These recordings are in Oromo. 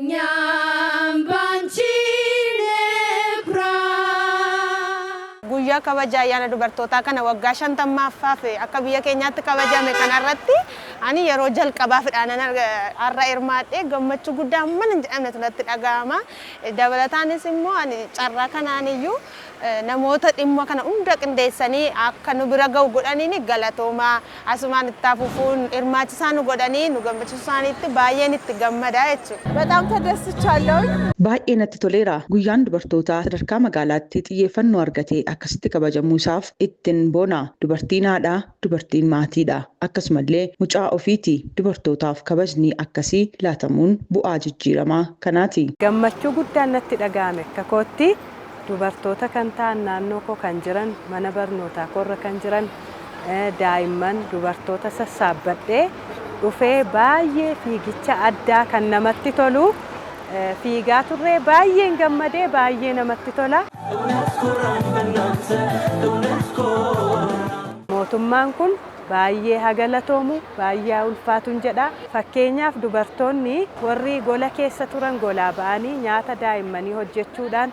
Keenyaan baanchineekura. Guyyaa kabajaa ayyaana dubartootaa kana waggaa 50ffaaf akka biyya keenyaatti kabajame kanarratti ani yeroo jalqabaafidhaan har'a hirmaadhee gammachuu guddaa mana hin jedhamne tunatti dhaga'ama. Dabalataanis immoo ani carraa kanaaniyyuu namoota dhimma kana hunda qindeessanii akka nu bira ga'u godhaniin galatoomaa asumaan itti hafuun hirmaachisaa nu godhanii nu gammachiisuu isaaniitti baay'een itti gammadaa jechuudha. በጣም ተደስቻለሁ። Baay'ee natti toleera. Guyyaan dubartootaa sadarkaa magaalaatti xiyyeeffannoo argatee akkasitti kabajamuu isaaf ittiin boona. Dubartiin haadha, dubartiin maatiidha. Akkasumallee mucaa ofiiti. Dubartootaaf kabajni akkasii laatamuun bu'aa jijjiiramaa kanaati. Gammachuu guddaan natti dhaga'ame akka kootti dubartoota kan ta'an naannoo koo kan jiran mana barnootaa korra kan jiran daa'imman dubartoota sassaabbadhee dhufee baay'ee fiigicha addaa kan namatti tolu fiigaa turree baay'een gammadee baay'ee namatti tola. Mootummaan kun baay'ee hagalatoomu baay'ee ulfaatuun jedha. Fakkeenyaaf dubartoonni warri gola keessa turan golaa ba'anii nyaata daa'immanii hojjechuudhaan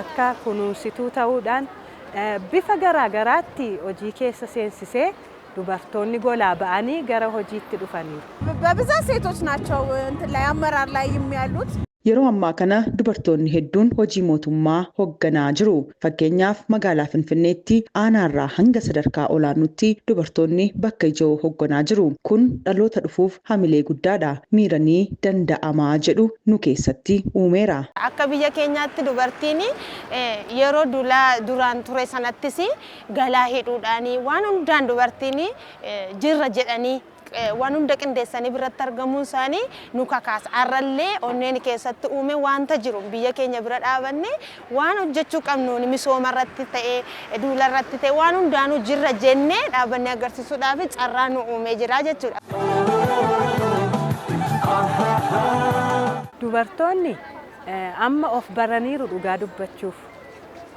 akka kunuunsituu ta'uudhaan bifa garaagaraatti hojii keessa seensisee dubartoonni golaa ba'anii gara hojiitti dhufaniiru. በብዛት ሴቶች ናቸው እንትን ላይ አመራር ላይ የሚያሉት። Yeroo ammaa kana dubartoonni hedduun hojii mootummaa hoogganaa jiru. Fakkeenyaaf magaalaa Finfinneetti aanaarraa hanga sadarkaa olaanootti dubartoonni bakka ijoo hoogganaa jiru. Kun dhaloota dhufuuf hamilee guddaadha. Miiranii danda'amaa jedhu nu keessatti uumeera. Akka biyya keenyaatti dubartiin yeroo duraan ture sanattis galaa hidhuudhaanii waan hundaan dubartiin jirra jedhanii waan hunda qindeessanii biratti argamuun isaanii nu kakaasa. Har'allee onneen keessatti uume wanta jiru biyya keenya bira dhaabanne waan hojjechuu qabnu misooma irratti ta'ee duula irratti ta'ee waan hundaanuu jirra jennee dhaabannee agarsiisuudhaaf carraa nu uumee jira jechuudha. Dubartoonni amma of baraniiru dhugaa dubbachuuf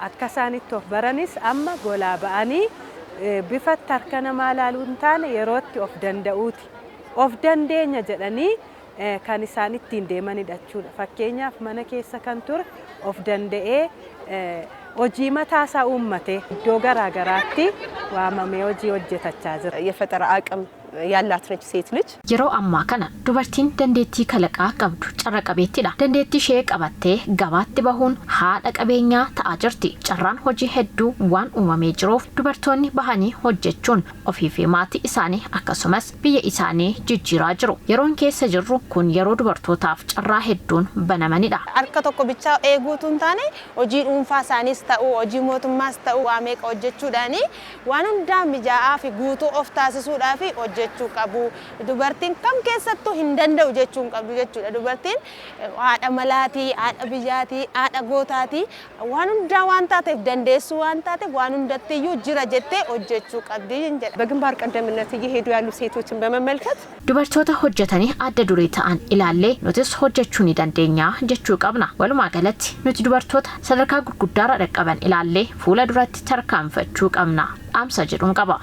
akka isaanitti of baranis amma golaa ba'anii bifa harka namaa ilaaluun taane yerootti of danda'uuti. Of dandeenya jedhanii kan isaan ittiin deemanidha jechuudha. Fakkeenyaaf mana keessa kan ture of danda'ee hojii mataasaa uummatee iddoo garaagaraatti waamamee hojii hojjetachaa jira. የፈጠራ አቅም ያላት ነች ሴት ልጅ yeroo ammaa kana dubartiin dandeettii kalaqaa qabdu carra qabeettidha. Dandeettii ishee qabattee gabaatti bahuun haadha qabeenyaa ta'aa jirti. Carraan hojii hedduu waan uumamee jiruuf dubartoonni bahanii hojjechuun ofii fi maatii isaanii akkasumas biyya isaanii jijjiiraa jiru. Yeroon keessa jirru kun yeroo dubartootaaf carraa hedduun banamanidha. Harka tokko bichaa eeguutu hin taane hojii dhuunfaa isaaniis ta'uu hojii mootummaas ta'uu waa meeqa hojjechuudhaani waan hundaa mijaa'aa fi guutuu of taasisuudhaaf hojjechuu qabu. Dubartiin kam keessattuu hin danda'u jechuun qabdu jechuudha. Dubartiin haadha malaatii, haadha biyyaatii, haadha gootaatii waan hundaa waan taateef dandeessuu waan taateef waan hundattiyyuu jira jettee hojjechuu qabdi jedha. በግንባር ቀደምትነት እየሄዱ ያሉ ሴቶችን በመመልከት dubartoota hojjetanii adda duree ta'an ilaallee nutis hojjechuu ni dandeenya jechuu qabna. Walumaa galatti nuti dubartoota sadarkaa gurguddaarra dhaqqaban ilaallee fuula duratti tarkaanfachuu qabna. Amsa jedhuun qaba.